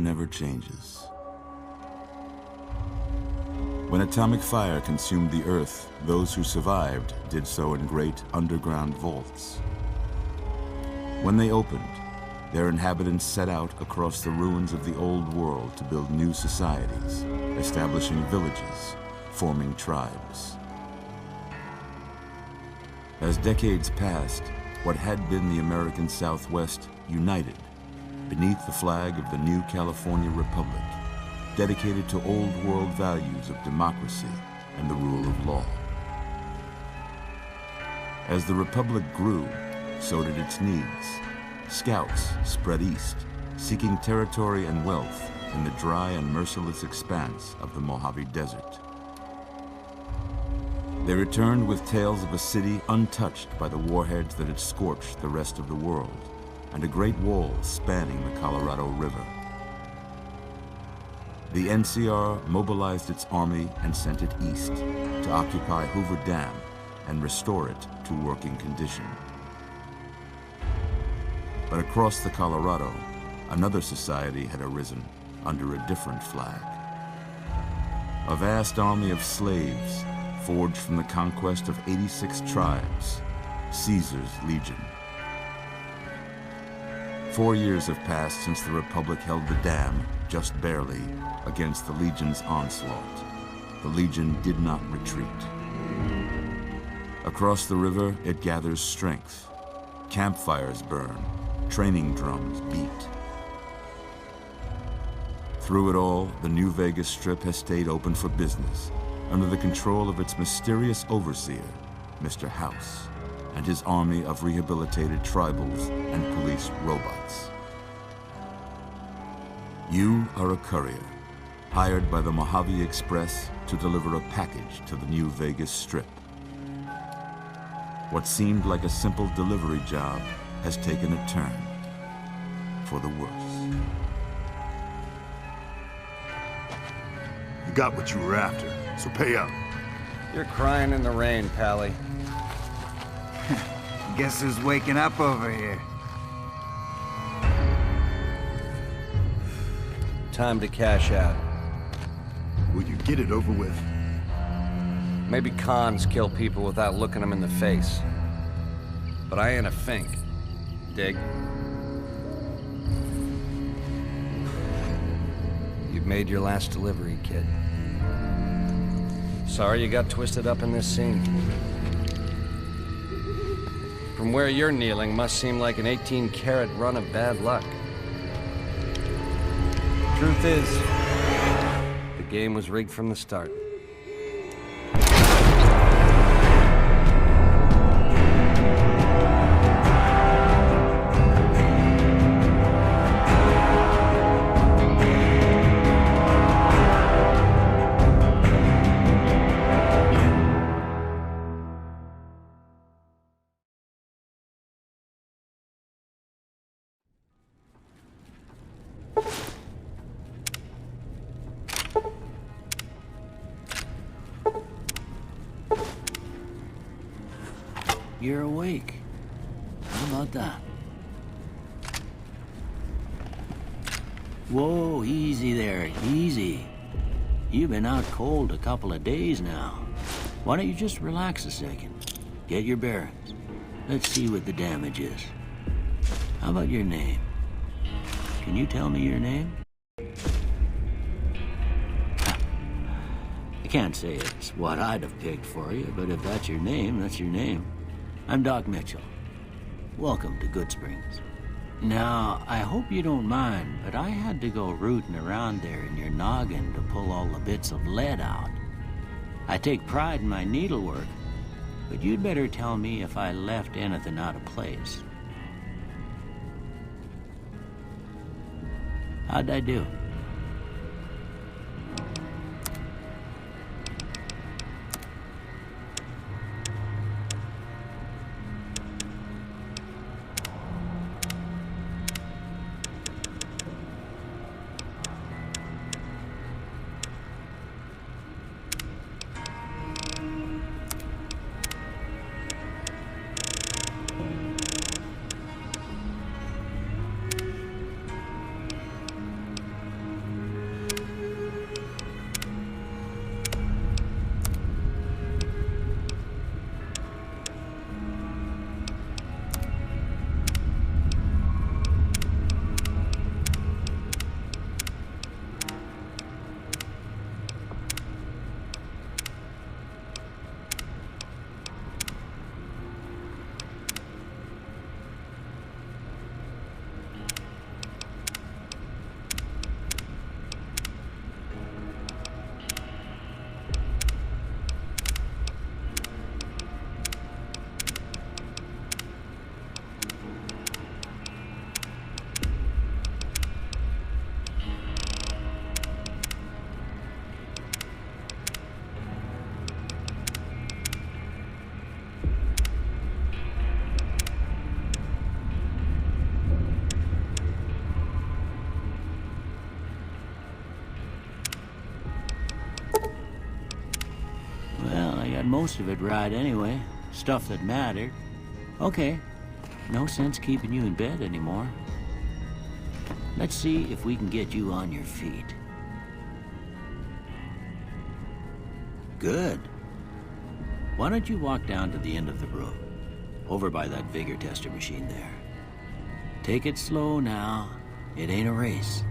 never changes. When atomic fire consumed the Earth, those who survived did so in great underground vaults. When they opened, their inhabitants set out across the ruins of the old world to build new societies, establishing villages, forming tribes. As decades passed, what had been the American Southwest united beneath the flag of the new California Republic, dedicated to old world values of democracy and the rule of law. As the Republic grew, so did its needs. Scouts spread east, seeking territory and wealth in the dry and merciless expanse of the Mojave Desert. They returned with tales of a city untouched by the warheads that had scorched the rest of the world, and a great wall spanning the Colorado River. The NCR mobilized its army and sent it east to occupy Hoover Dam and restore it to working condition. But across the Colorado, another society had arisen under a different flag. A vast army of slaves forged from the conquest of 86 tribes, Caesar's Legion. 4 years have passed since the Republic held the dam, just barely, against the Legion's onslaught. The Legion did not retreat. Across the river, it gathers strength. Campfires burn, training drums beat. Through it all, the New Vegas Strip has stayed open for business, under the control of its mysterious overseer, Mr. House, and his army of rehabilitated tribals and police robots. You are a courier, hired by the Mojave Express to deliver a package to the New Vegas Strip. What seemed like a simple delivery job has taken a turn for the worse. You got what you were after, so pay up. You're crying in the rain, Pally. Guess who's waking up over here? Time to cash out. Will you get it over with? Maybe cons kill people without looking them in the face. But I ain't a fink. Dig? You've made your last delivery, kid. Sorry you got twisted up in this scene. From where you're kneeling must seem like an 18-carat run of bad luck. Truth is, the game was rigged from the start. You're awake. How about that? Whoa, easy there, easy. You've been out cold a couple of days now. Why don't you just relax a second? Get your bearings. Let's see what the damage is. How about your name? Can you tell me your name? I can't say it's what I'd have picked for you, but if that's your name, that's your name. I'm Doc Mitchell. Welcome to Good Springs. Now, I hope you don't mind, but I had to go rooting around there in your noggin to pull all the bits of lead out. I take pride in my needlework, but you'd better tell me if I left anything out of place. How'd I do? most of it right anyway. Stuff that mattered. Okay, no sense keeping you in bed anymore. Let's see if we can get you on your feet. Good. Why don't you walk down to the end of the room, over by that vigor tester machine there. Take it slow now. It ain't a race.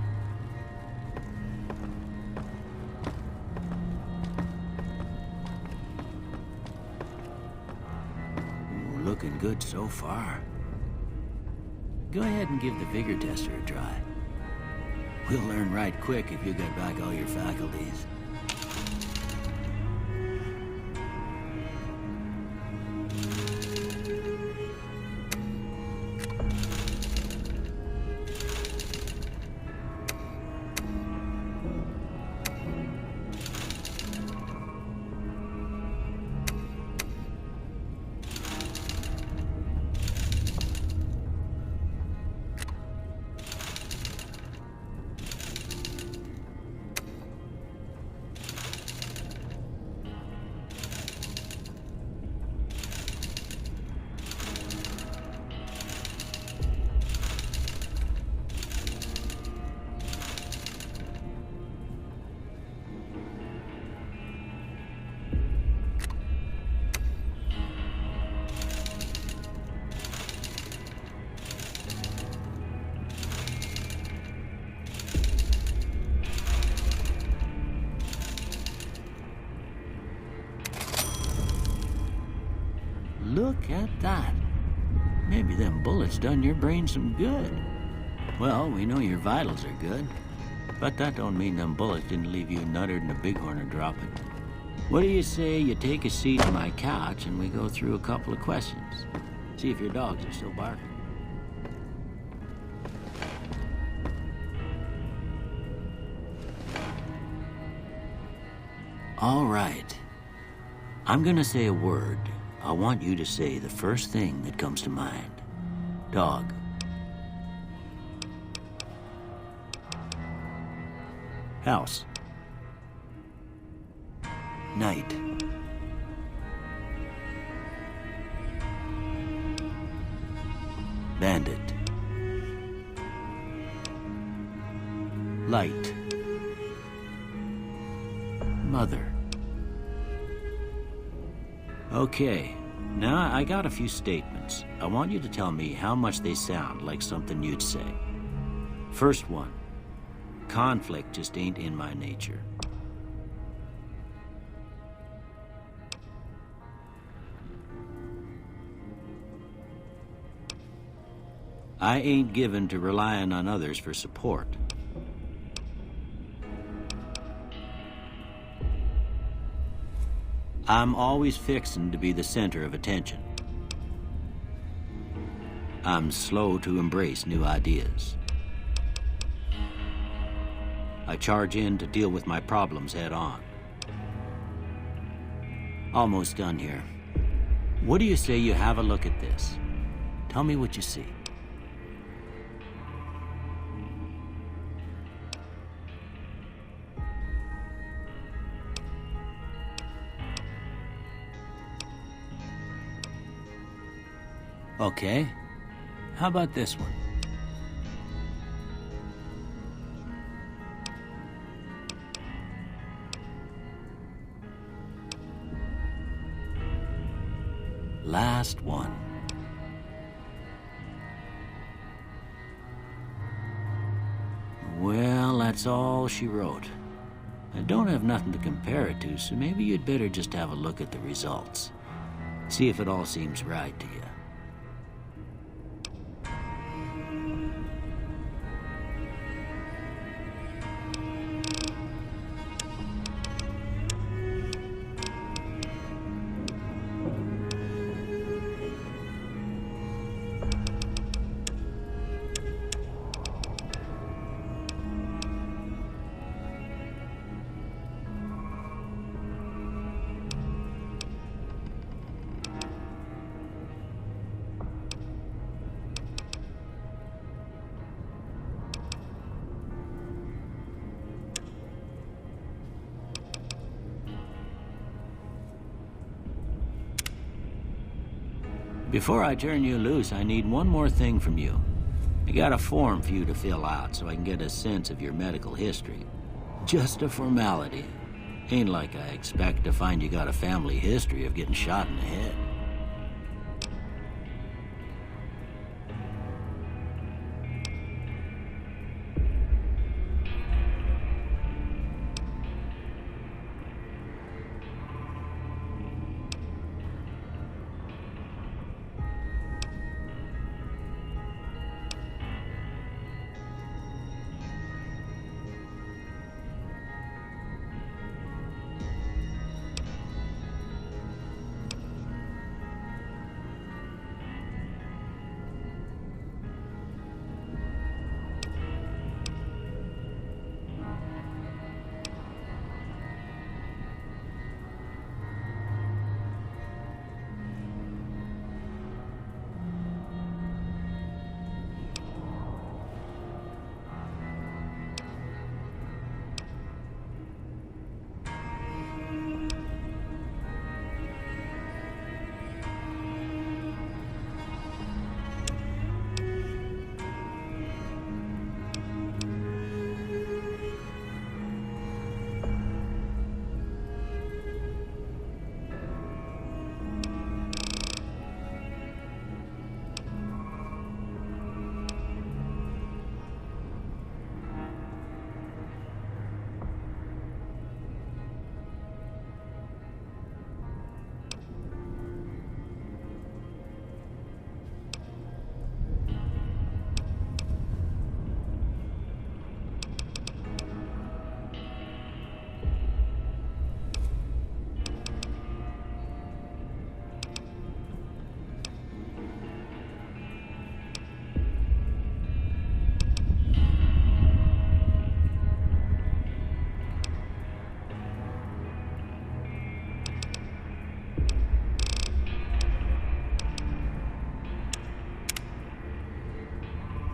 Ooh, looking good so far. Go ahead and give the vigor tester a try. We'll learn right quick if you get back all your faculties. Look at that. Maybe them bullets done your brain some good. Well, we know your vitals are good, but that don't mean them bullets didn't leave you nuttered and a bighorn are dropping. What do you say you take a seat on my couch and we go through a couple of questions? See if your dogs are still barking. All right. I'm gonna say a word. I want you to say the first thing that comes to mind. Dog. House. Night. Bandit. Light. Mother. Okay, now I got a few statements. I want you to tell me how much they sound like something you'd say. First one, conflict just ain't in my nature. I ain't given to relying on others for support. I'm always fixin' to be the center of attention. I'm slow to embrace new ideas. I charge in to deal with my problems head on. Almost done here. What do you say you have a look at this? Tell me what you see. Okay, how about this one? Last one. Well, that's all she wrote. I don't have nothing to compare it to, so maybe you'd better just have a look at the results. See if it all seems right to you. Before I turn you loose, I need one more thing from you. I got a form for you to fill out so I can get a sense of your medical history. Just a formality. Ain't like I expect to find you got a family history of getting shot in the head.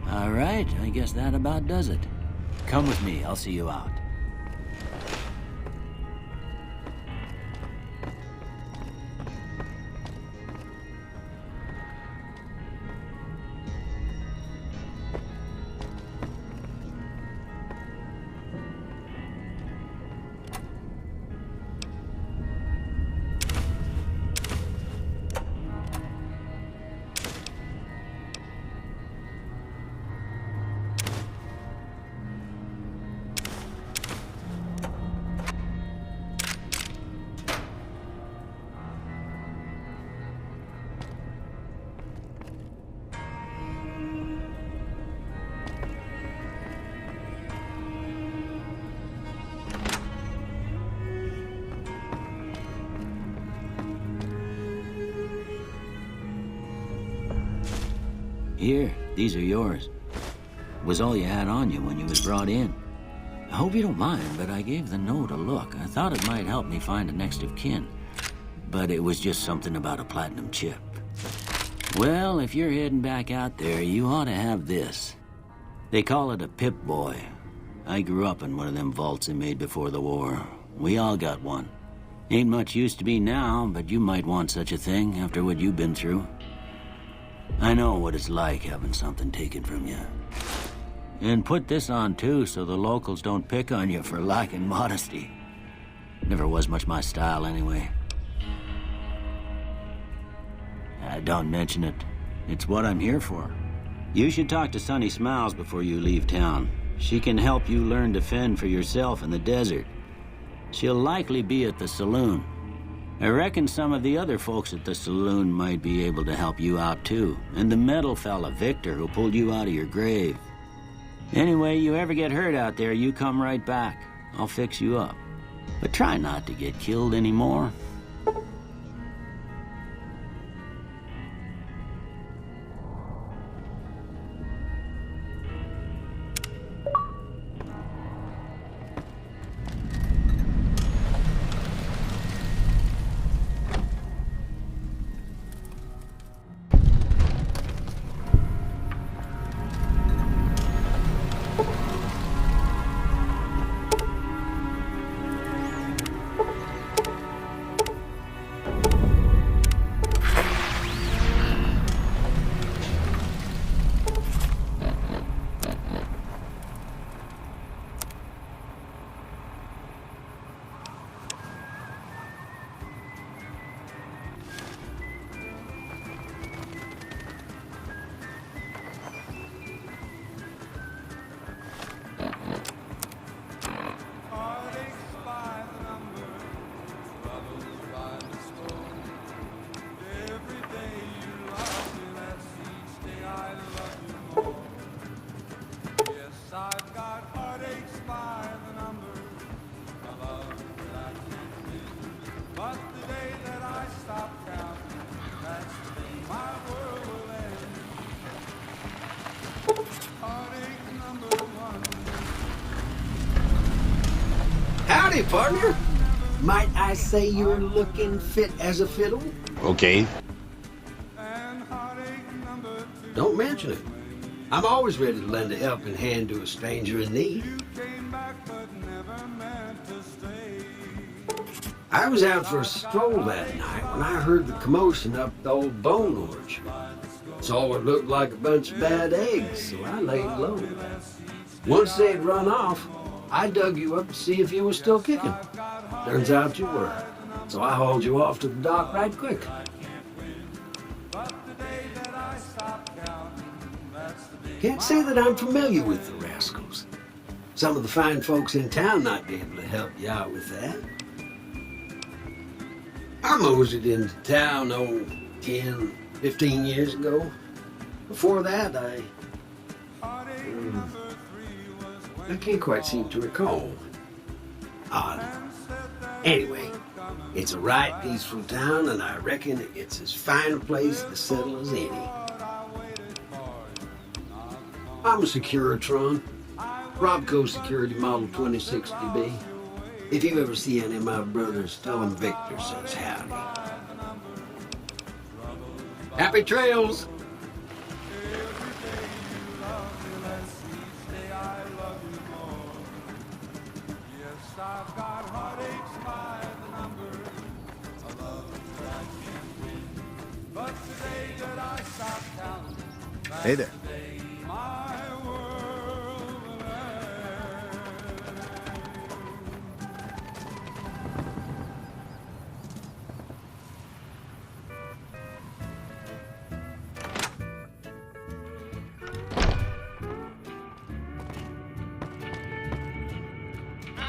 All right, I guess that about does it. Come with me, I'll see you out. Here, these are yours. Was all you had on you when you was brought in. I hope you don't mind, but I gave the note a look. I thought it might help me find a next of kin. But it was just something about a platinum chip. Well, if you're heading back out there, you ought to have this. They call it a Pip-Boy. I grew up in one of them vaults they made before the war. We all got one. Ain't much use to be now, but you might want such a thing after what you've been through. I know what it's like having something taken from you. And put this on too, so the locals don't pick on you for lacking modesty. Never was much my style anyway. Don't mention it. It's what I'm here for. You should talk to Sunny Smiles before you leave town. She can help you learn to fend for yourself in the desert. She'll likely be at the saloon. I reckon some of the other folks at the saloon might be able to help you out too. And the metal fella, Victor, who pulled you out of your grave. Anyway, you ever get hurt out there, you come right back. I'll fix you up. But try not to get killed anymore. Howdy, partner. Might I say you're looking fit as a fiddle? Okay. Don't mention it. I'm always ready to lend a helping hand to a stranger in need. I was out for a stroll that night when I heard the commotion up the old bone orchard. Saw what looked like a bunch of bad eggs, so I laid low. Once they'd run off, I dug you up to see if you were still kicking. Turns out you were, so I hauled you off to the dock right quick. Can't say that I'm familiar with the rascals. Some of the fine folks in town might be able to help you out with that. I moseyed into town, 10, 15 years ago. Before that, I can't quite seem to recall. Odd. Anyway, it's a right peaceful town, and I reckon it's as fine a place to settle as any. I'm a Securitron, Robco Security Model 2060B. If you ever see any of my brothers, tell them Victor says howdy. Happy trails! Hey there.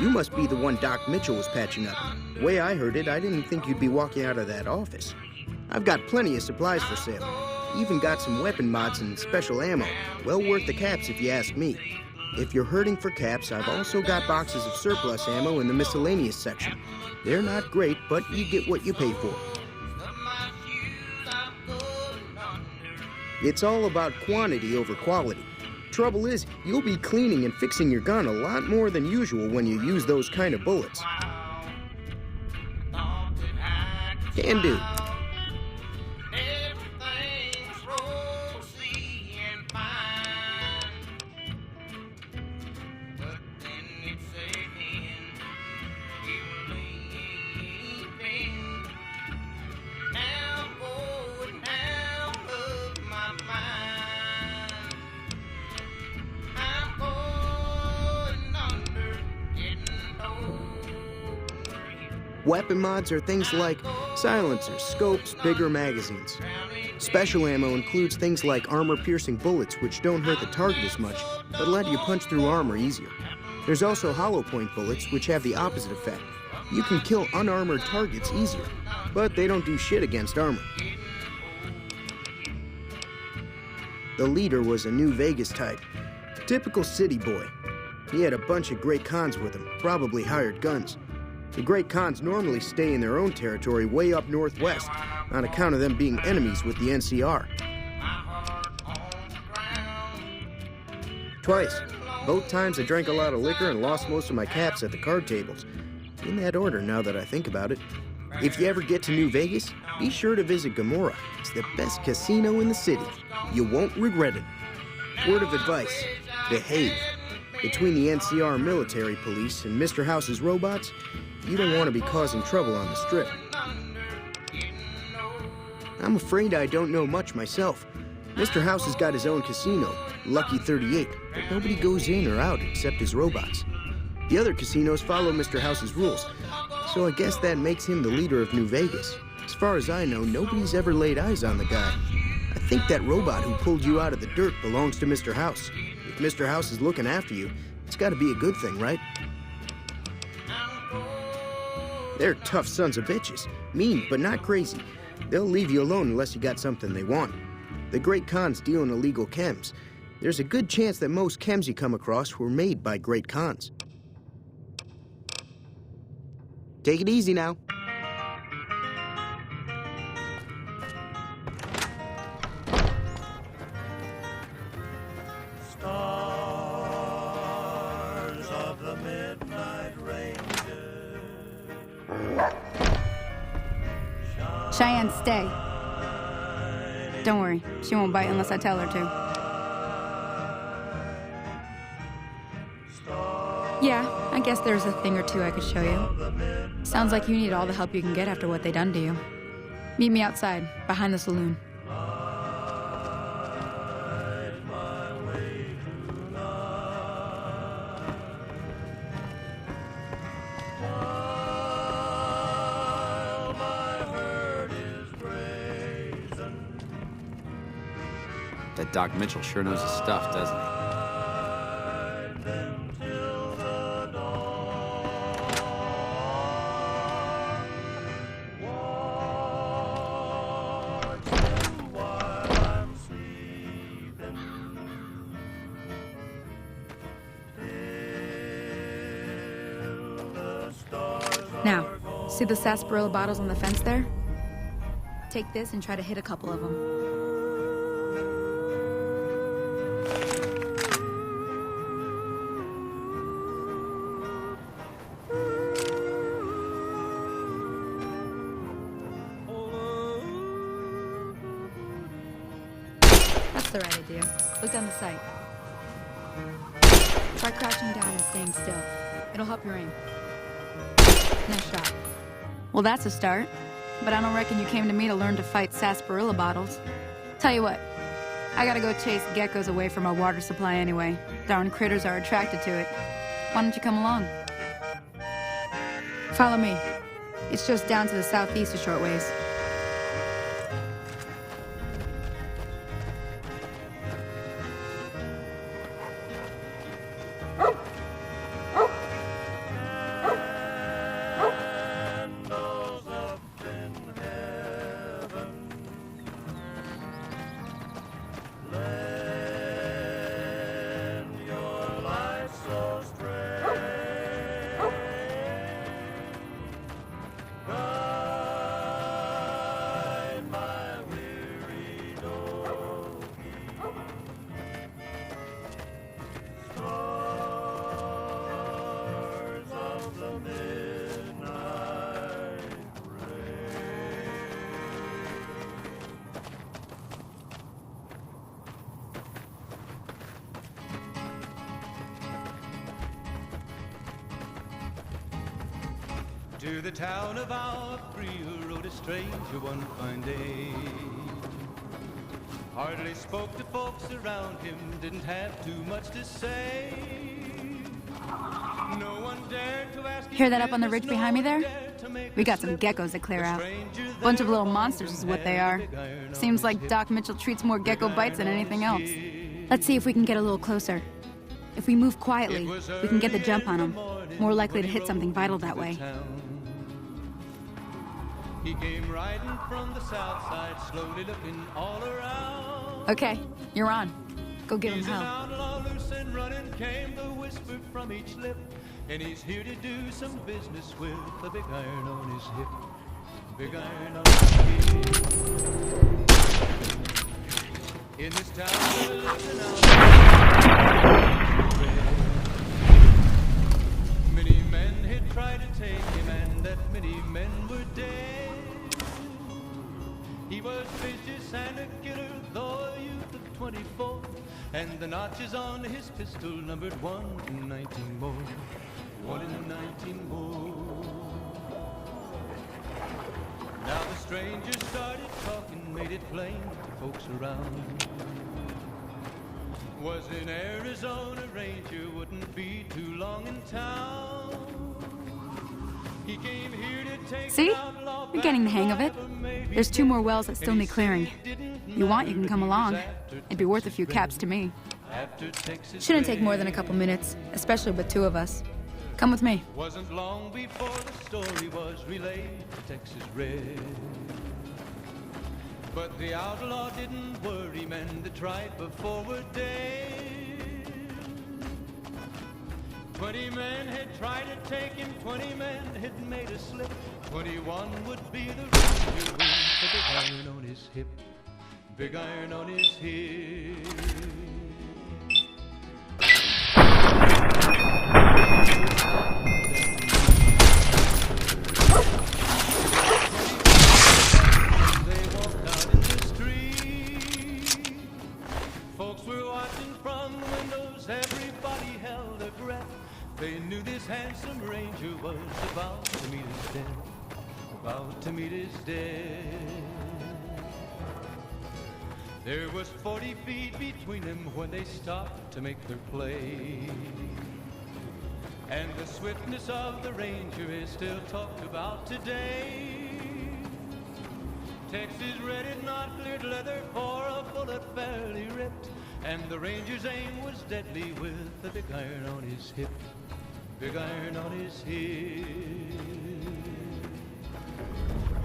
You must be the one Doc Mitchell was patching up. The way I heard it, I didn't think you'd be walking out of that office. I've got plenty of supplies for sale. Even got some weapon mods and special ammo. Well worth the caps if you ask me. If you're hurting for caps, I've also got boxes of surplus ammo in the miscellaneous section. They're not great, but you get what you pay for. It's all about quantity over quality. Trouble is, you'll be cleaning and fixing your gun a lot more than usual when you use those kind of bullets. Can do. Weapon mods are things like silencers, scopes, bigger magazines. Special ammo includes things like armor-piercing bullets, which don't hurt the target as much, but let you punch through armor easier. There's also hollow point bullets, which have the opposite effect. You can kill unarmored targets easier, but they don't do shit against armor. The leader was a New Vegas type. Typical city boy. He had a bunch of Great Khans with him, probably hired guns. The Great Khans normally stay in their own territory way up northwest, on account of them being enemies with the NCR. Twice. Both times I drank a lot of liquor and lost most of my caps at the card tables. In that order, now that I think about it. If you ever get to New Vegas, be sure to visit Gomorrah. It's the best casino in the city. You won't regret it. Word of advice, behave. Between the NCR military police and Mr. House's robots, you don't want to be causing trouble on the Strip. I'm afraid I don't know much myself. Mr. House has got his own casino, Lucky 38, but nobody goes in or out except his robots. The other casinos follow Mr. House's rules, so I guess that makes him the leader of New Vegas. As far as I know, nobody's ever laid eyes on the guy. I think that robot who pulled you out of the dirt belongs to Mr. House. If Mr. House is looking after you, it's got to be a good thing, right? They're tough sons of bitches. Mean, but not crazy. They'll leave you alone unless you got something they want. The Great Khans deal in illegal chems. There's a good chance that most chems you come across were made by Great Khans. Take it easy now. Stars of the midnight ranges. Cheyenne, stay. Don't worry, she won't bite unless I tell her to. Yeah, I guess there's a thing or two I could show you. Sounds like you need all the help you can get after what they done to you. Meet me outside, behind the saloon. That Doc Mitchell sure knows his stuff, doesn't he? Now, see the sarsaparilla bottles on the fence there? Take this and try to hit a couple of them. That's the right idea. Look down the sight. Try crouching down and staying still. It'll help your aim. Nice shot. Well, that's a start. But I don't reckon you came to me to learn to fight sarsaparilla bottles. Tell you what, I gotta go chase geckos away from our water supply anyway. Darn critters are attracted to it. Why don't you come along? Follow me. It's just down to the southeast a short ways. To the town of our Courier rode a stranger one fine day. Hardly spoke to folks around him, didn't have too much to say. No one dared to ask. Hear that up on the ridge behind me there? We got some geckos to clear out. Bunch of little monsters is what they are. Seems like Doc Mitchell treats more gecko bites than anything else. Let's see if we can get a little closer. If we move quietly, we can get the jump on them. More likely to hit something vital that way. He came riding from the south side, slowly looking all around. Okay, you're on. Go give him He's an hell. outlaw, loose and running, came the whisper from each lip. And he's here to do some business with a big iron on his hip. Big iron on his hip. In this town, there lives an outlaw. Many men had tried to take him, and that many men were dead. He was vicious and a killer, though a youth of 24. And the notches on his pistol numbered 1 in 19 more. 1 in 19 more. Now the stranger started talking, made it plain to folks around. Was in Arizona Ranger, wouldn't be too long in town. He came here to take. See? You're getting the hang of it. There's 2 more wells that still need clearing. You want, you can come along. It'd be worth a few caps to me. Shouldn't take more than a couple minutes, especially with 2 of us. Come with me. Wasn't long before the story was relayed to Texas Red. But the outlaw didn't worry, men that tried before were dead. 20 men had tried to take him, 20 men had made a slip. 21 would be the ranger with the big iron on his hip. Big iron on his hip. this handsome ranger was about to meet his death, about to meet his death. There was 40 feet between them when they stopped to make their play. And the swiftness of the ranger is still talked about today. Texas red is not cleared leather, for a bullet fairly ripped, and the ranger's aim was deadly with the big iron on his hip, big iron on his hip.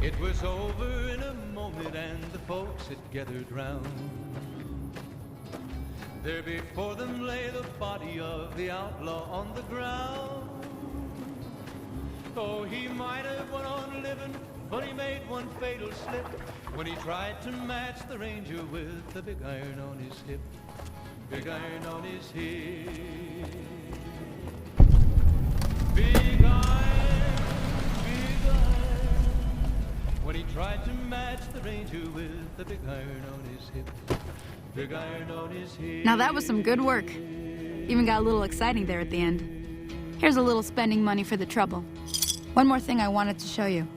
It was over in a moment and the folks had gathered round. There before them lay the body of the outlaw on the ground. Oh, he might have went on living, but he made one fatal slip when he tried to match the ranger with the big iron on his hip, big iron on his hip. Big iron, when he tried to match the ranger with the big iron on his hip. Now that was some good work. Even got a little exciting there at the end. Here's a little spending money for the trouble. One more thing I wanted to show you.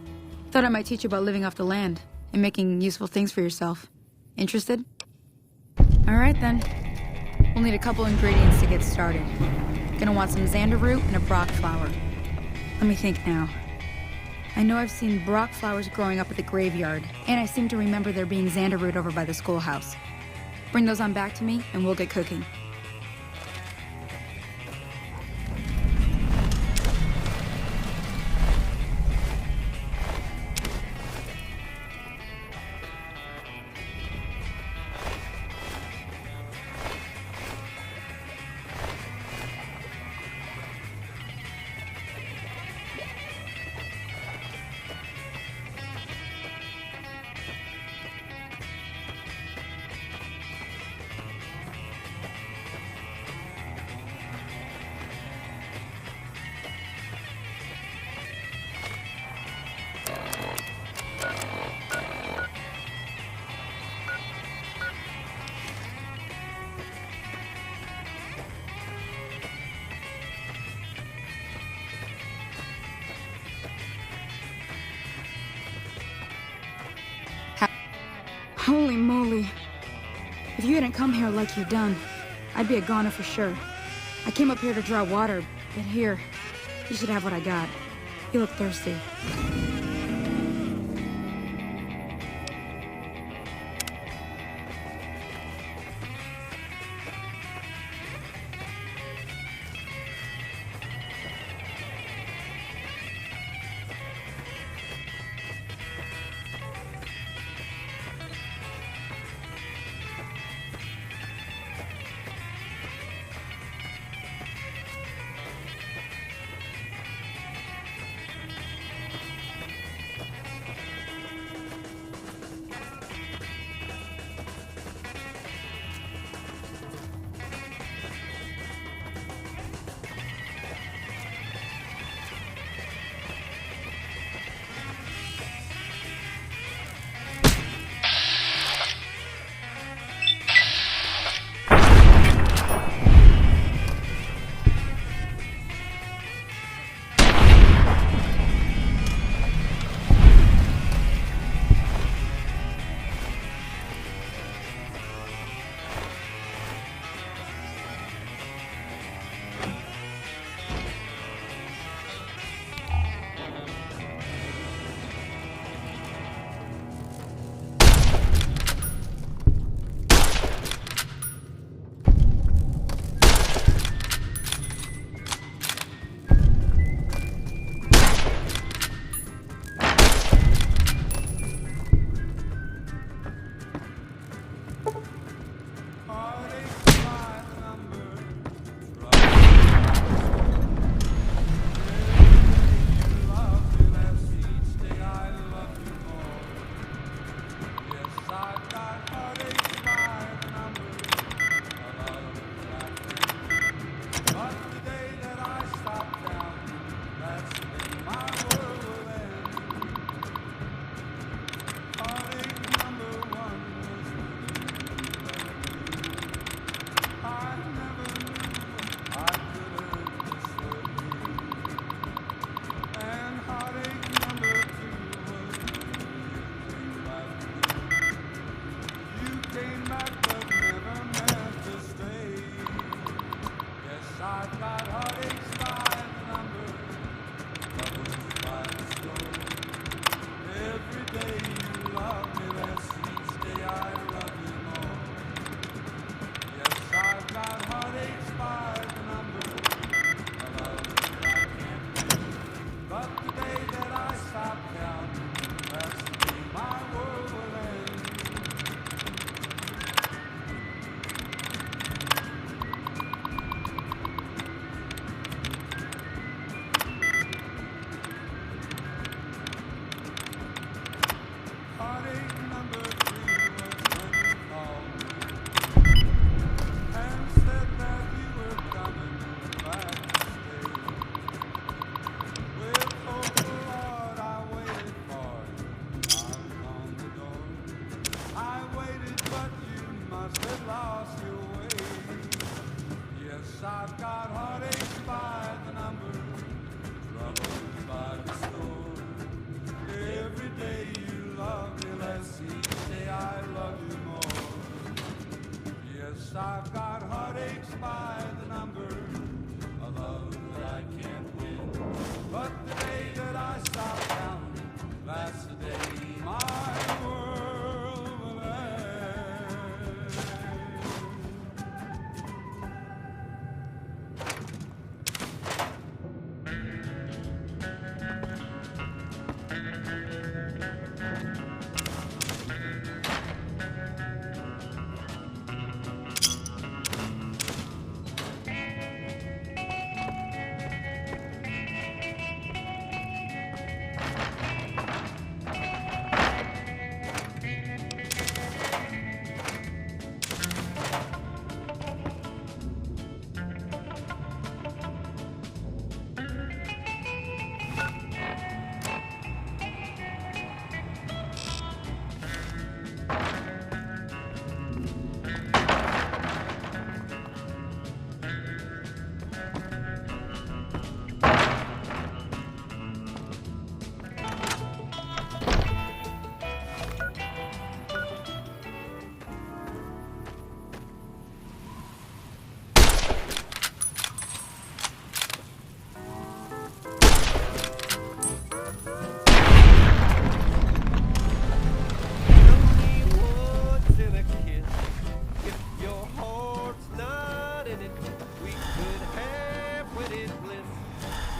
Thought I might teach you about living off the land and making useful things for yourself. Interested? All right then. We'll need a couple ingredients to get started. Gonna want some xander root and a brock flower. Let me think now. I know I've seen brock flowers growing up at the graveyard, and I seem to remember there being xander root over by the schoolhouse. Bring those on back to me, and we'll get cooking. Holy moly. If you hadn't come here like you done, I'd be a goner for sure. I came up here to draw water, but here, you should have what I got. You look thirsty.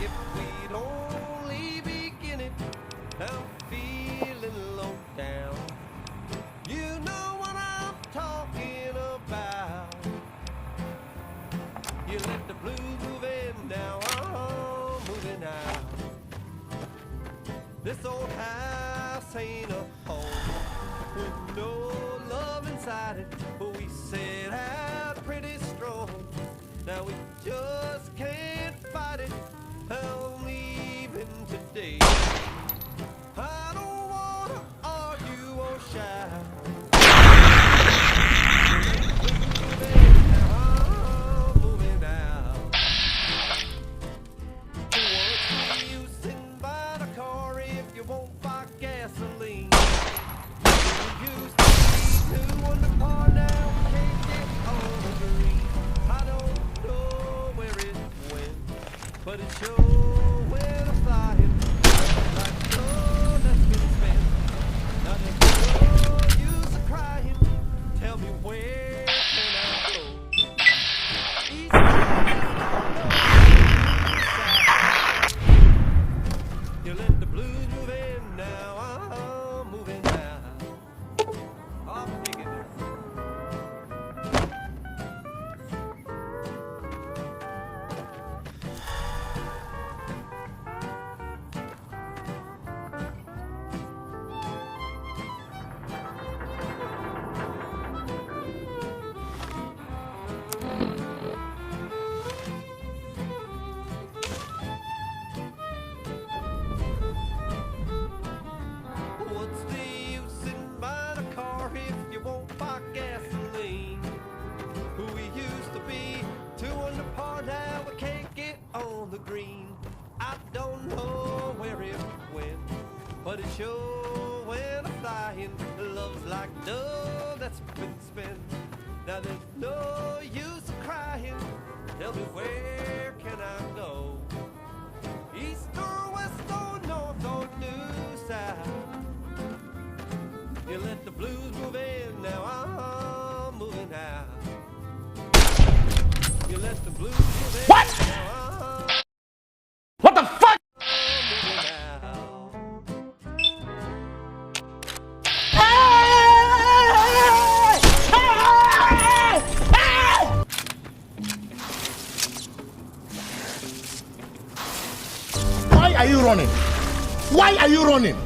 If we'd only begin it, I'm feeling low down. You know what I'm talking about. You let the blues move in, now I'm moving out. This old house ain't a home with no love inside it. We set out pretty strong. Now we just can't fight it. I'm leaving today. I don't wanna argue or shout. I'm moving out. What's the use in buying a car if you won't buy gasoline? We used to be 2 under par, now we can't get on the green. I don't know where it went, but it sure went a-flying. Like, oh, that's been spent. Now there's no use of crying. Tell me, where can I go? East side, you let the blues move in, now I'm moving out. I'm digging it. What's the use in buying a car if you won't buy gasoline? Who we used to be, 2 under par, now we can't get on the green. I don't know where it went, but it sure went a-flying. Love's like dove that's been spent. Now there's no use of crying. Tell me, where can I go? East or west or north or new south? You let the blues move in, now I'm moving out. You let the blues move in, What? now I'm What the fuck? moving out. Why are you running? Why are you running?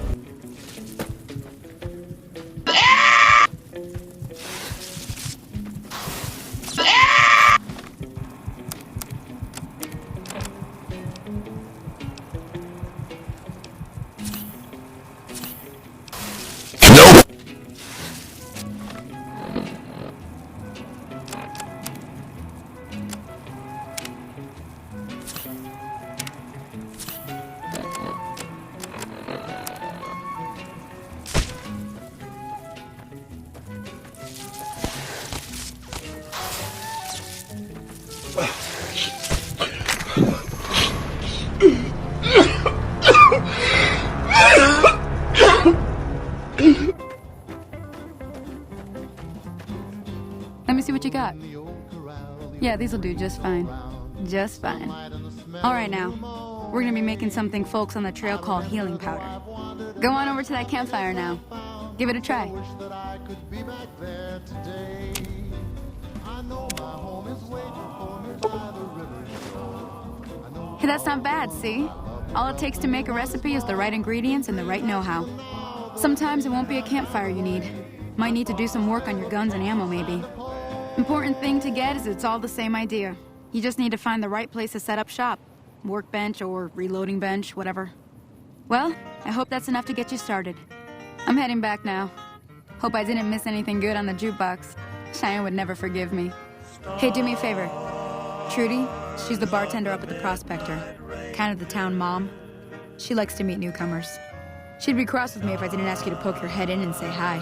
Let me see what you got. Yeah, these'll do just fine. Just fine. All right, now. We're gonna be making something folks on the trail call healing powder. Go on over to that campfire now. Give it a try. Hey, that's not bad, see? All it takes to make a recipe is the right ingredients and the right know-how. Sometimes it won't be a campfire you need. Might need to do some work on your guns and ammo, maybe. Important thing to get is it's all the same idea. You just need to find the right place to set up shop. Workbench or reloading bench, whatever. Well, I hope that's enough to get you started. I'm heading back now. Hope I didn't miss anything good on the jukebox. Cheyenne would never forgive me. Hey, do me a favor. Trudy, she's the bartender up at the Prospector. Kind of the town mom. She likes to meet newcomers. She'd be cross with me if I didn't ask you to poke your head in and say hi.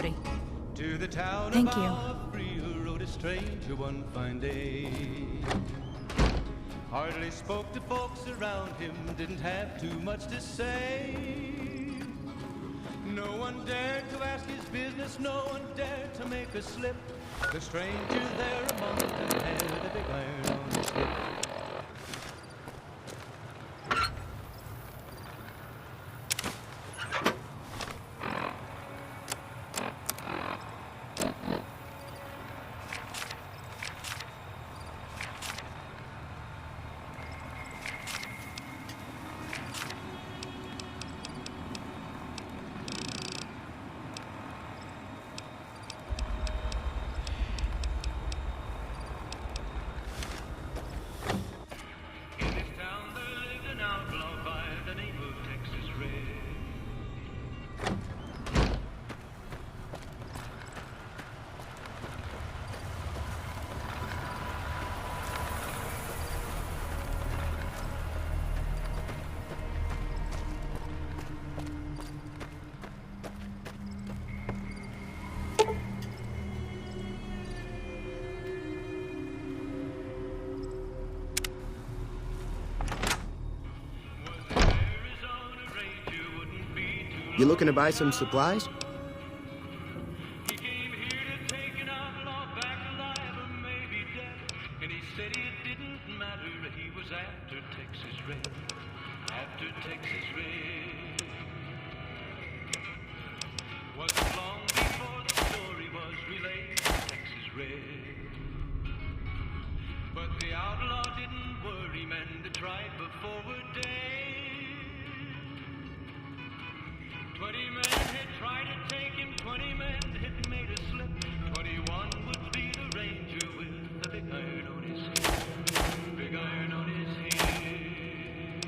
Howdy. To the town Thank of you. Rio rode a stranger one fine day. Hardly spoke to folks around him, didn't have too much to say. No one dared to ask his business, no one dared to make a slip. The stranger there among them had a big iron on his hip. You looking to buy some supplies? He came here to take an outlaw back alive or maybe dead. And he said it didn't matter, he was after Texas Red. After Texas Red. Wasn't long before the story was relayed to Texas Red. But the outlaw didn't worry, men that tried before were dead. 20 men had tried to take him, 20 men had made a slip. 21 would be the ranger with the big iron on his head. Big iron on his head.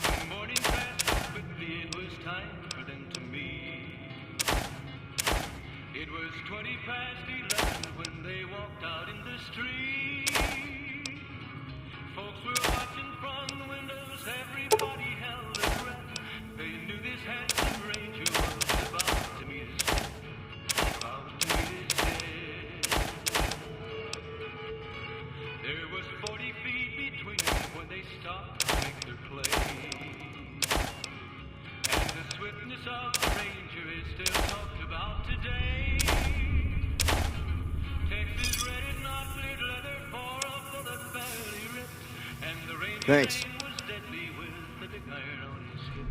The morning passed so quickly, it was time for them to meet. It was 20 past 11 when they walked out in the street. Folks were watching from the windows, everybody held their breath. They knew this handsome ranger was about to meet his death. About to meet his death. There was 40 feet between them when they stopped to make their play. And the swiftness of the ranger is still talked about today. Texas Red had not cleared leather for a bullet barely ripped. And the ranger Thanks. was deadly with the big iron on his hip.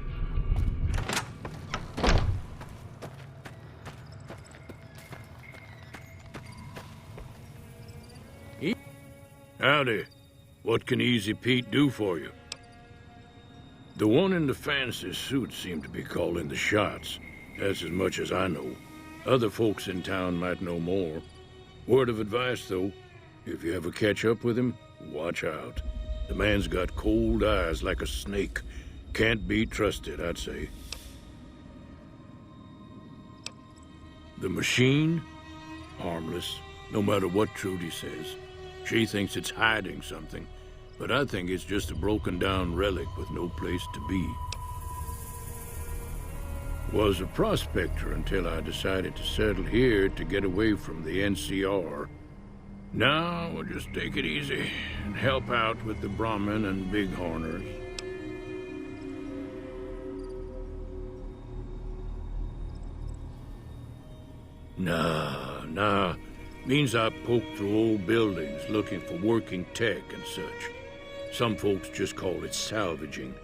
Howdy. What can Easy Pete do for you? The one in the fancy suit seemed to be calling the shots. That's as much as I know. Other folks in town might know more. Word of advice, though. If you ever catch up with him, watch out. The man's got cold eyes like a snake. Can't be trusted, I'd say. The machine? Harmless, no matter what Trudy says. She thinks it's hiding something, but I think it's just a broken-down relic with no place to be. Was a prospector until I decided to settle here to get away from the NCR. Now we'll just take it easy and help out with the Brahmin and Bighorners. Nah. Means I poke through old buildings looking for working tech and such. Some folks just call it salvaging,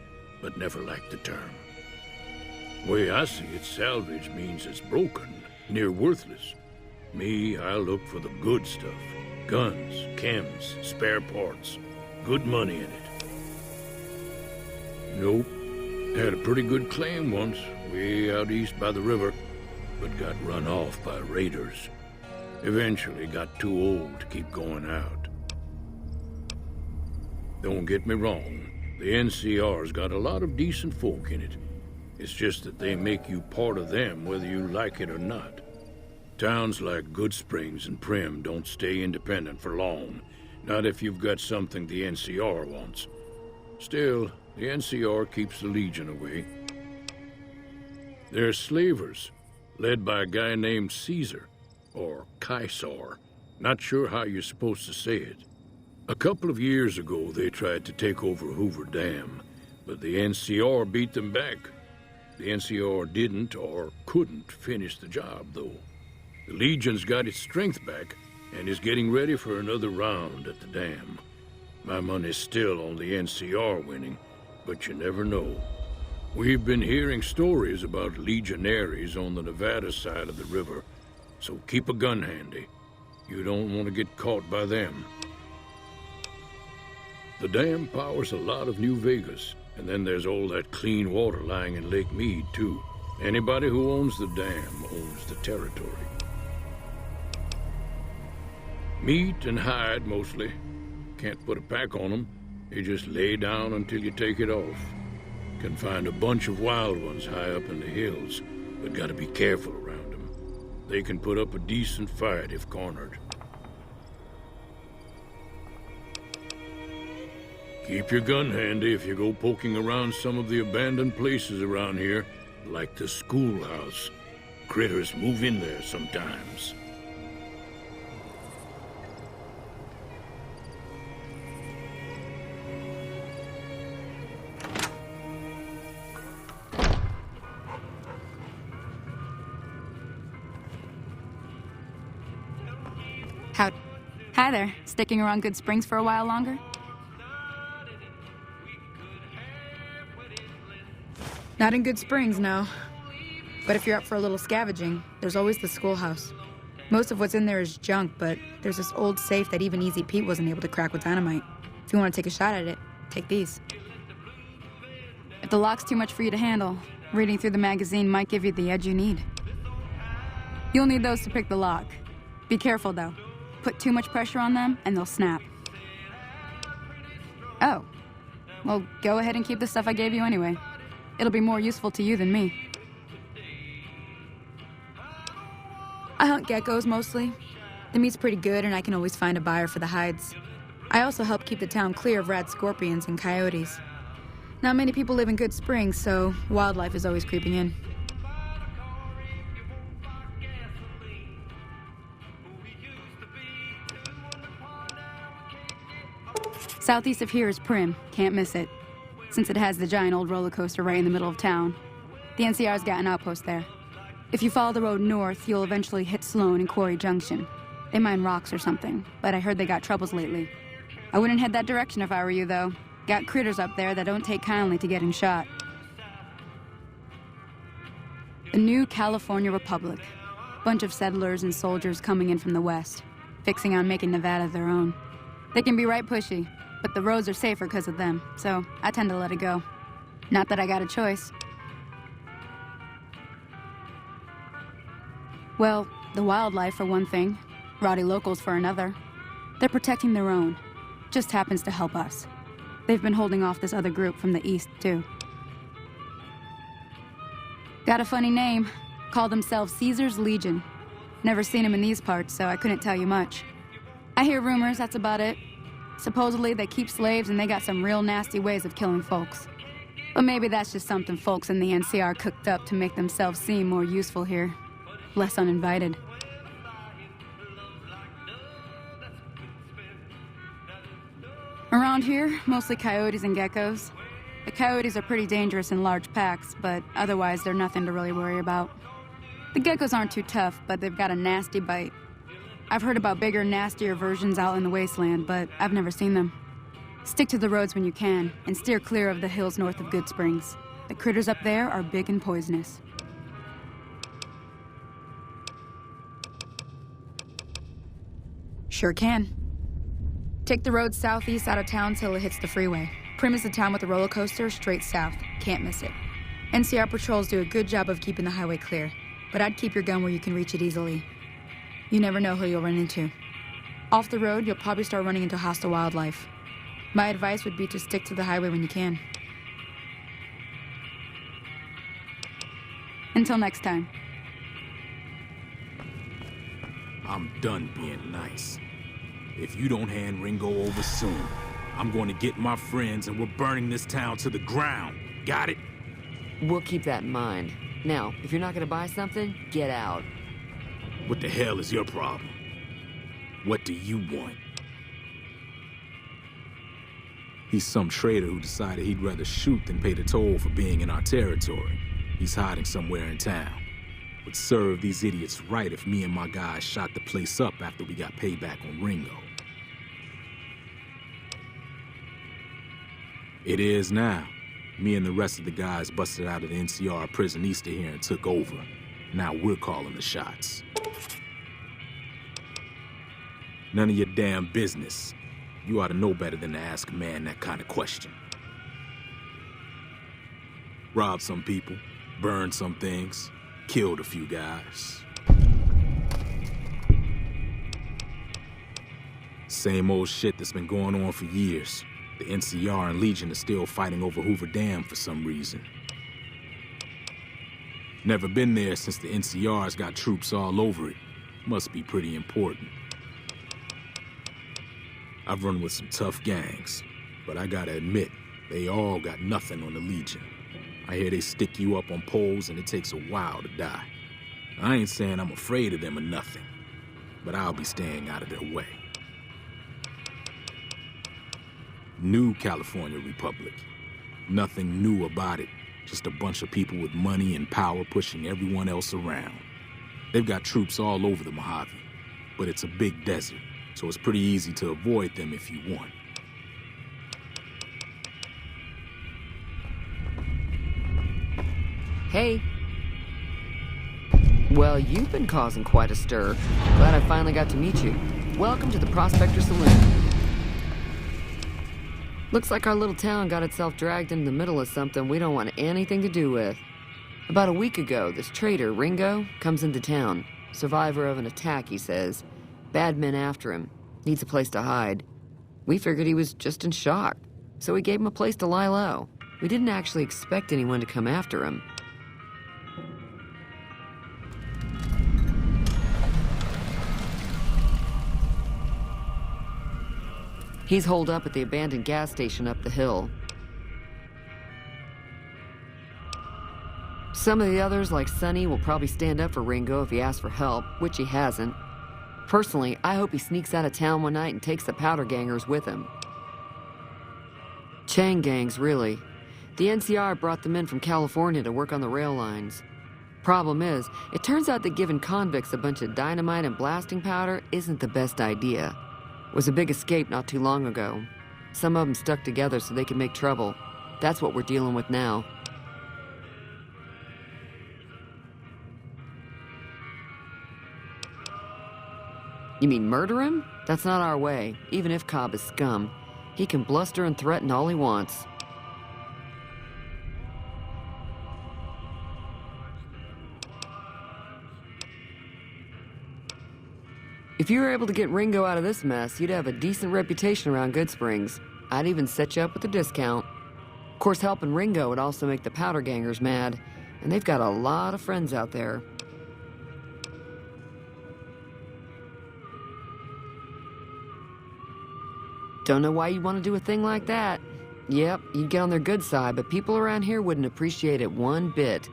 but never liked the term. Way I see it, salvage means it's broken, near worthless. Me, I look for the good stuff. Guns, chems, spare parts. Good money in it. Nope. Had a pretty good claim once, way out east by the river, but got run off by raiders. Eventually got too old to keep going out. Don't get me wrong, the NCR's got a lot of decent folk in it. It's just that they make you part of them whether you like it or not. Towns like Good Springs and Prim don't stay independent for long, not if you've got something the NCR wants. Still, the NCR keeps the Legion away. They're slavers, led by a guy named Caesar, or Caesar. Not sure how you're supposed to say it. A couple of years ago, they tried to take over Hoover Dam, but the NCR beat them back. The NCR didn't or couldn't finish the job, though. The Legion's got its strength back and is getting ready for another round at the dam. My money's still on the NCR winning, but you never know. We've been hearing stories about legionaries on the Nevada side of the river, so keep a gun handy. You don't want to get caught by them. The dam powers a lot of New Vegas, and then there's all that clean water lying in Lake Mead, too. Anybody who owns the dam owns the territory. Meat and hide, mostly. Can't put a pack on them. You just lay down until you take it off. Can find a bunch of wild ones high up in the hills, but gotta be careful around them. They can put up a decent fight if cornered. Keep your gun handy if you go poking around some of the abandoned places around here, like the schoolhouse. Critters move in there sometimes. Hi there. Sticking around Good Springs for a while longer? Not in Good Springs, no. But if you're up for a little scavenging, there's always the schoolhouse. Most of what's in there is junk, but there's this old safe that even Easy Pete wasn't able to crack with dynamite. If you want to take a shot at it, take these. If the lock's too much for you to handle, reading through the magazine might give you the edge you need. You'll need those to pick the lock. Be careful, though. Put too much pressure on them, and they'll snap. Oh. Well, go ahead and keep the stuff I gave you anyway. It'll be more useful to you than me. I hunt geckos, mostly. The meat's pretty good, and I can always find a buyer for the hides. I also help keep the town clear of rat scorpions and coyotes. Not many people live in Good Springs, so wildlife is always creeping in. Southeast of here is Prim. Can't miss it. Since it has the giant old roller coaster right in the middle of town. The NCR's got an outpost there. If you follow the road north, you'll eventually hit Sloan and Quarry Junction. They mine rocks or something, but I heard they got troubles lately. I wouldn't head that direction if I were you, though. Got critters up there that don't take kindly to getting shot. The new California Republic. Bunch of settlers and soldiers coming in from the west, fixing on making Nevada their own. They can be right pushy, but the roads are safer because of them, so I tend to let it go. Not that I got a choice. Well, the wildlife for one thing, rowdy locals for another. They're protecting their own. Just happens to help us. They've been holding off this other group from the east, too. Got a funny name. Call themselves Caesar's Legion. Never seen them in these parts, so I couldn't tell you much. I hear rumors, that's about it. Supposedly they keep slaves and they got some real nasty ways of killing folks. But maybe that's just something folks in the NCR cooked up to make themselves seem more useful here. Less uninvited. Around here, mostly coyotes and geckos. The coyotes are pretty dangerous in large packs, but otherwise they're nothing to really worry about. The geckos aren't too tough, but they've got a nasty bite. I've heard about bigger, nastier versions out in the wasteland, but I've never seen them. Stick to the roads when you can, and steer clear of the hills north of Good Springs. The critters up there are big and poisonous. Sure can. Take the road southeast out of town till it hits the freeway. Prim is the town with the roller coaster, straight south. Can't miss it. NCR patrols do a good job of keeping the highway clear, but I'd keep your gun where you can reach it easily. You never know who you'll run into. Off the road, you'll probably start running into hostile wildlife. My advice would be to stick to the highway when you can. Until next time. I'm done being nice. If you don't hand Ringo over soon, I'm going to get my friends and we're burning this town to the ground. Got it? We'll keep that in mind. Now, if you're not gonna buy something, get out. What the hell is your problem? What do you want? He's some trader who decided he'd rather shoot than pay the toll for being in our territory. He's hiding somewhere in town. Would serve these idiots right if me and my guys shot the place up after we got payback on Ringo. It is now. Me and the rest of the guys busted out of the NCR prison east of here and took over. Now we're calling the shots. None of your damn business. You ought to know better than to ask a man that kind of question. Robbed some people, burned some things, killed a few guys. Same old shit that's been going on for years. The NCR and Legion are still fighting over Hoover Dam for some reason. Never been there since the NCR's got troops all over it. Must be pretty important. I've run with some tough gangs, but I gotta admit, they all got nothing on the Legion. I hear they stick you up on poles and it takes a while to die. I ain't saying I'm afraid of them or nothing, but I'll be staying out of their way. New California Republic. Nothing new about it. Just a bunch of people with money and power pushing everyone else around. They've got troops all over the Mojave, but it's a big desert, so it's pretty easy to avoid them if you want. Hey. Well, you've been causing quite a stir. Glad I finally got to meet you. Welcome to the Prospector Saloon. Looks like our little town got itself dragged into the middle of something we don't want anything to do with. About a week ago, this trader, Ringo, comes into town. Survivor of an attack, he says. Bad men after him. Needs a place to hide. We figured he was just in shock, so we gave him a place to lie low. We didn't actually expect anyone to come after him. He's holed up at the abandoned gas station up the hill. Some of the others, like Sonny, will probably stand up for Ringo if he asks for help, which he hasn't. Personally, I hope he sneaks out of town one night and takes the powder gangers with him. Chain gangs, really. The NCR brought them in from California to work on the rail lines. Problem is, it turns out that giving convicts a bunch of dynamite and blasting powder isn't the best idea. It was a big escape not too long ago. Some of them stuck together so they could make trouble. That's what we're dealing with now. You mean murder him? That's not our way, even if Cobb is scum. He can bluster and threaten all he wants. If you were able to get Ringo out of this mess, you'd have a decent reputation around Goodsprings. I'd even set you up with a discount. Of course, helping Ringo would also make the powder gangers mad, and they've got a lot of friends out there. Don't know why you'd want to do a thing like that. Yep, you'd get on their good side, but people around here wouldn't appreciate it one bit.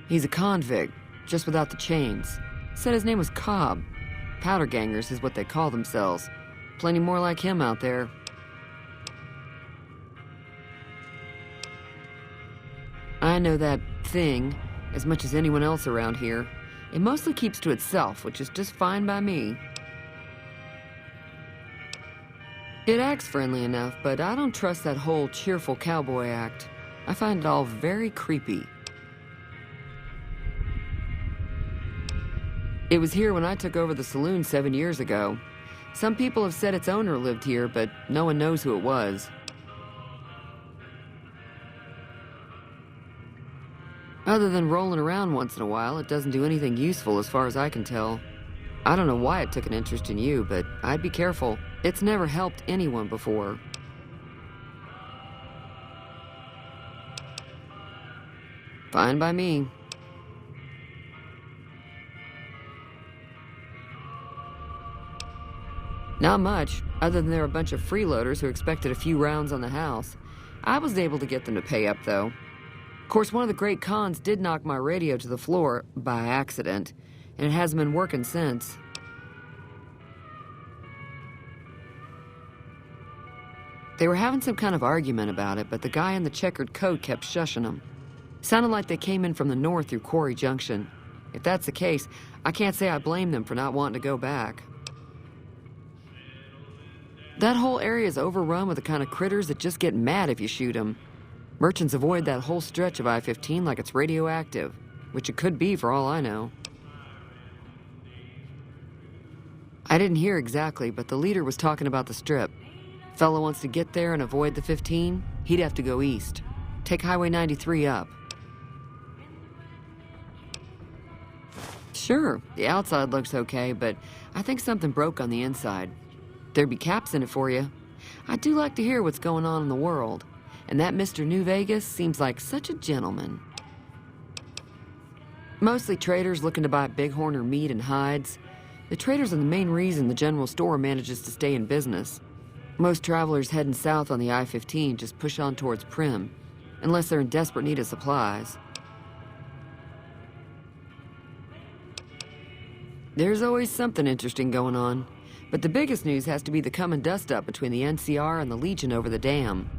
He's a convict, just without the chains. Said his name was Cobb. Powder gangers is what they call themselves. Plenty more like him out there. I know that thing as much as anyone else around here. It mostly keeps to itself, which is just fine by me. It acts friendly enough, but I don't trust that whole cheerful cowboy act. I find it all very creepy. It was here when I took over the saloon 7 years ago. Some people have said its owner lived here, but no one knows who it was. Other than rolling around once in a while, it doesn't do anything useful as far as I can tell. I don't know why it took an interest in you, but I'd be careful. It's never helped anyone before. Fine by me. Not much, other than they're a bunch of freeloaders who expected a few rounds on the house. I was able to get them to pay up, though. Of course, one of the great cons did knock my radio to the floor by accident, and it hasn't been working since. They were having some kind of argument about it, but the guy in the checkered coat kept shushing them. Sounded like they came in from the north through Quarry Junction. If that's the case, I can't say I blame them for not wanting to go back. That whole area is overrun with the kind of critters that just get mad if you shoot them. Merchants avoid that whole stretch of I-15 like it's radioactive, which it could be for all I know. I didn't hear exactly, but the leader was talking about the strip. Fellow wants to get there and avoid the 15, he'd have to go east. Take Highway 93 up. Sure, the outside looks okay, but I think something broke on the inside. There'd be caps in it for you. I do like to hear what's going on in the world, and that Mr. New Vegas seems like such a gentleman. Mostly traders looking to buy bighorn or meat and hides. The traders are the main reason the general store manages to stay in business. Most travelers heading south on the I-15 just push on towards Prim, unless they're in desperate need of supplies. There's always something interesting going on, but the biggest news has to be the coming dust-up between the NCR and the Legion over the dam.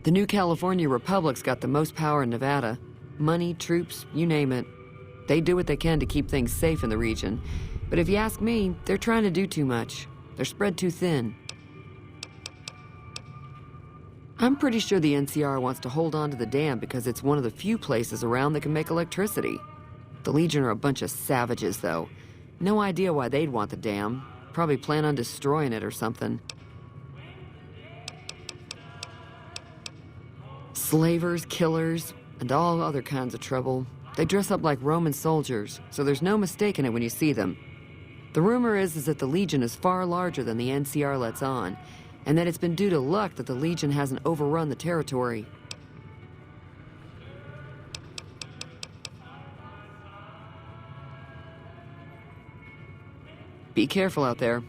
The new California Republic's got the most power in Nevada. Money, troops, you name it. They do what they can to keep things safe in the region, but if you ask me, they're trying to do too much. They're spread too thin. I'm pretty sure the NCR wants to hold on to the dam because it's one of the few places around that can make electricity. The Legion are a bunch of savages, though. No idea why they'd want the dam. Probably plan on destroying it or something. Slavers, killers, and all other kinds of trouble. They dress up like Roman soldiers, so there's no mistaking it when you see them. The rumor is that the Legion is far larger than the NCR lets on, and that it's been due to luck that the Legion hasn't overrun the territory. Be careful out there.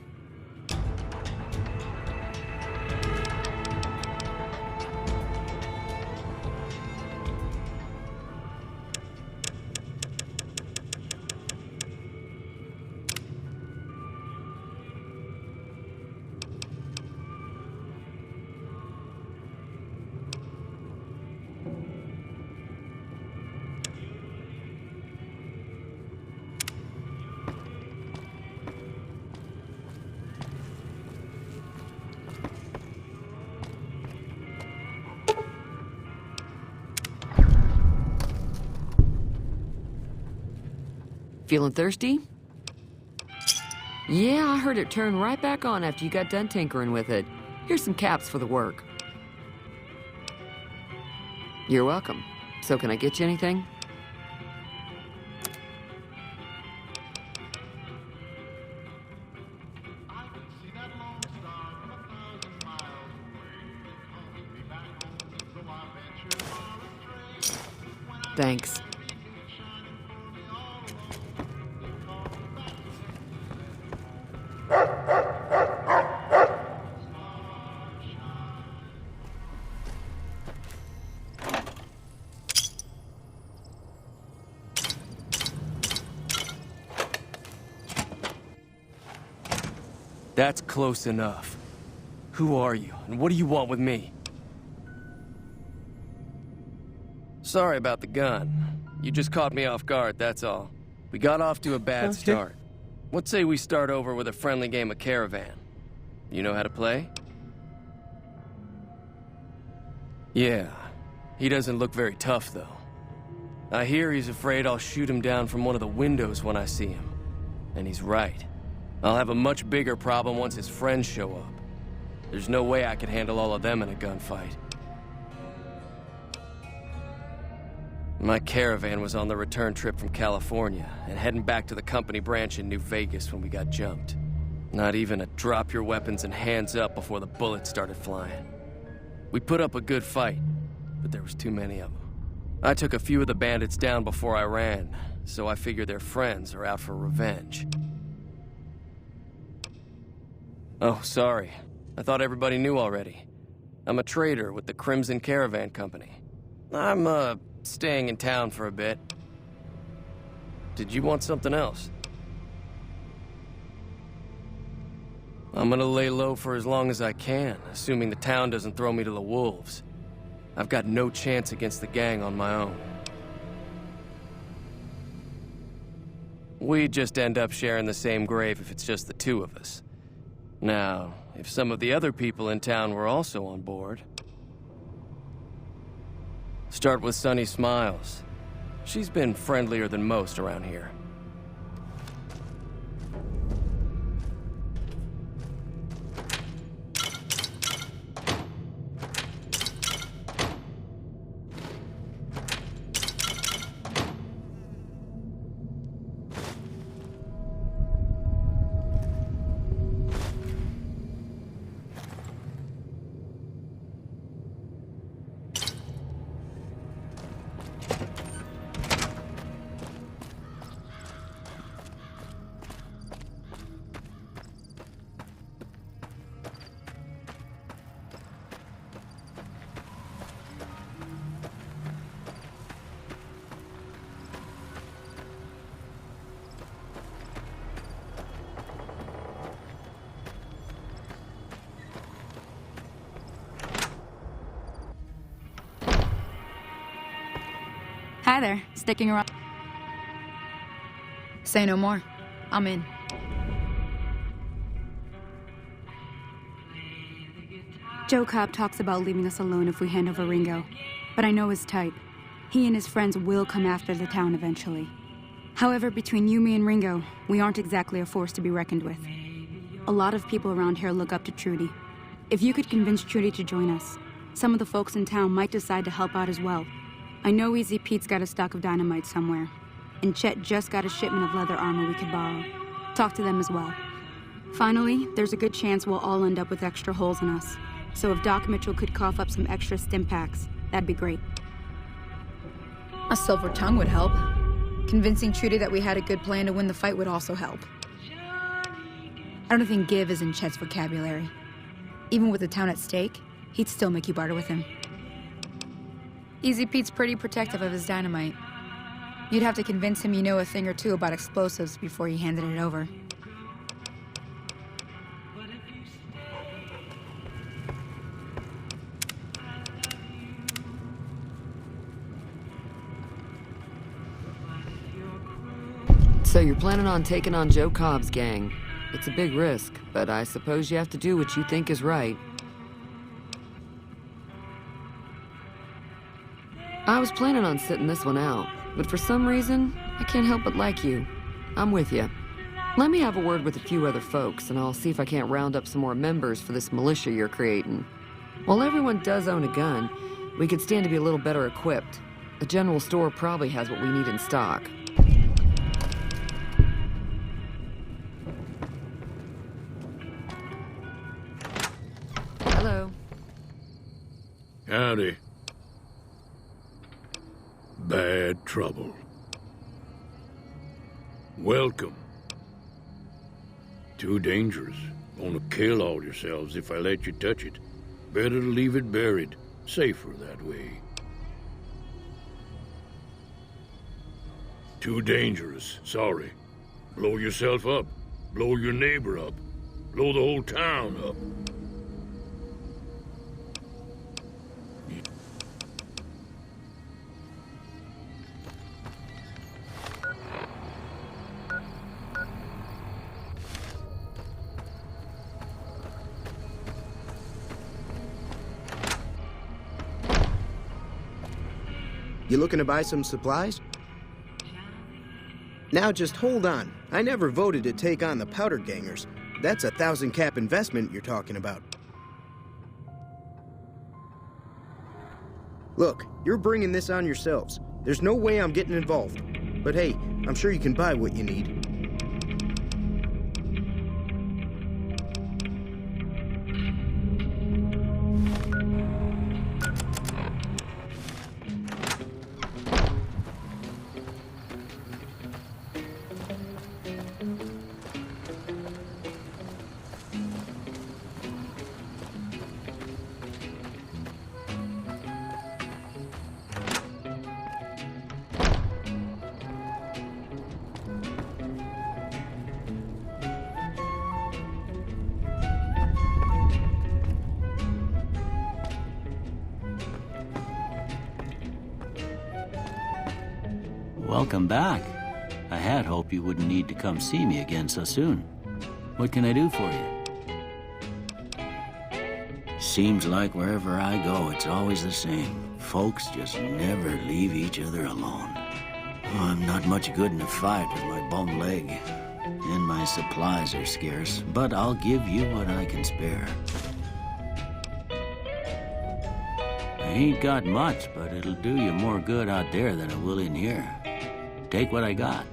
Feeling thirsty? Yeah, I heard it turn right back on after you got done tinkering with it. Here's some caps for the work. You're welcome. So can I get you anything? Thanks. That's close enough. Who are you, and what do you want with me? Sorry about the gun. You just caught me off guard, that's all. We got off to a bad start. What say we start over with a friendly game of Caravan? You know how to play? Yeah. He doesn't look very tough, though. I hear he's afraid I'll shoot him down from one of the windows when I see him. And he's right. I'll have a much bigger problem once his friends show up. There's no way I could handle all of them in a gunfight. My Caravan was on the return trip from California and heading back to the company branch in New Vegas when we got jumped. Not even a drop your weapons and hands up before the bullets started flying. We put up a good fight, but there was too many of them. I took a few of the bandits down before I ran, so I figured their friends are out for revenge. Oh, sorry. I thought everybody knew already. I'm a trader with the Crimson Caravan Company. I'm, staying in town for a bit. Did you want something else? I'm gonna lay low for as long as I can, assuming the town doesn't throw me to the wolves. I've got no chance against the gang on my own. We just end up sharing the same grave if it's just the two of us. Now, if some of the other people in town were also on board... Start with Sunny Smiles. She's been friendlier than most around here. Hi there, sticking around. Say no more. I'm in. Joe Cobb talks about leaving us alone if we hand over Ringo, but I know his type. He and his friends will come after the town eventually. However, between you, me, and Ringo, we aren't exactly a force to be reckoned with. A lot of people around here look up to Trudy. If you could convince Trudy to join us, some of the folks in town might decide to help out as well. I know Easy Pete's got a stock of dynamite somewhere, and Chet just got a shipment of leather armor we could borrow. Talk to them as well. Finally, there's a good chance we'll all end up with extra holes in us. So if Doc Mitchell could cough up some extra stim packs, that'd be great. A silver tongue would help. Convincing Trudy that we had a good plan to win the fight would also help. I don't think give is in Chet's vocabulary. Even with the town at stake, he'd still make you barter with him. Easy Pete's pretty protective of his dynamite. You'd have to convince him you know a thing or two about explosives before he handed it over. So you're planning on taking on Joe Cobb's gang. It's a big risk, but I suppose you have to do what you think is right. I was planning on sitting this one out, but for some reason, I can't help but like you. I'm with you. Let me have a word with a few other folks, and I'll see if I can't round up some more members for this militia you're creating. While everyone does own a gun, we could stand to be a little better equipped. The general store probably has what we need in stock. Hello. Howdy. Bad trouble. Welcome. Too dangerous. Gonna kill all yourselves if I let you touch it. Better to leave it buried. Safer that way. Too dangerous. Sorry. Blow yourself up. Blow your neighbor up. Blow the whole town up. You looking to buy some supplies? Now just hold on. I never voted to take on the powder gangers. That's a 1,000-cap investment you're talking about. Look, you're bringing this on yourselves. There's no way I'm getting involved. But hey, I'm sure you can buy what you need. Welcome back. I had hoped you wouldn't need to come see me again so soon. What can I do for you? Seems like wherever I go, it's always the same. Folks just never leave each other alone. Oh, I'm not much good in a fight with my bum leg. And my supplies are scarce, but I'll give you what I can spare. I ain't got much, but it'll do you more good out there than it will in here. Take what I got.